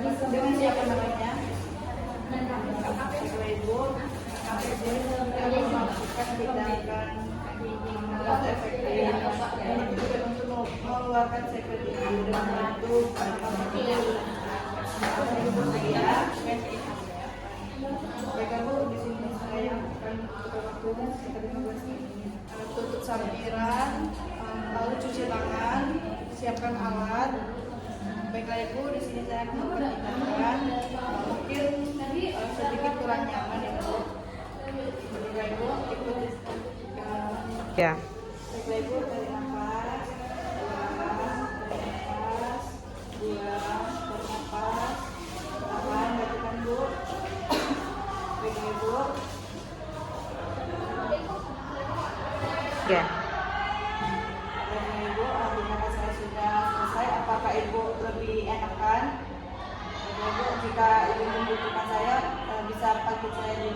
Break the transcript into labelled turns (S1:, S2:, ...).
S1: Dengan siapa namanya? Ibu. Kalau memasukkan tindakan efektif untuk mengeluarkan sekret itu dengan itu baik Bu, di sini saya akan waktu sekitar 15 menit. Tutup sampiran, lalu cuci tangan, siapkan alat. Baiklah Ibu, di sini saya akan mempertimbangkan mungkin sedikit kurang nyaman ya Bu. Baiklah Ibu, ikuti.
S2: Ya.
S1: Baiklah Ibu, tarik nafas, buang, bernafas, tahan, gantikan Bu. Baiklah Ibu.
S2: Ya.
S1: Baiklah Ibu, alhamdulillah saya sudah selesai. Apakah Ibu lebih enakan? Baiklah Ibu, jika Ibu membutuhkan saya, bisa panggil saya di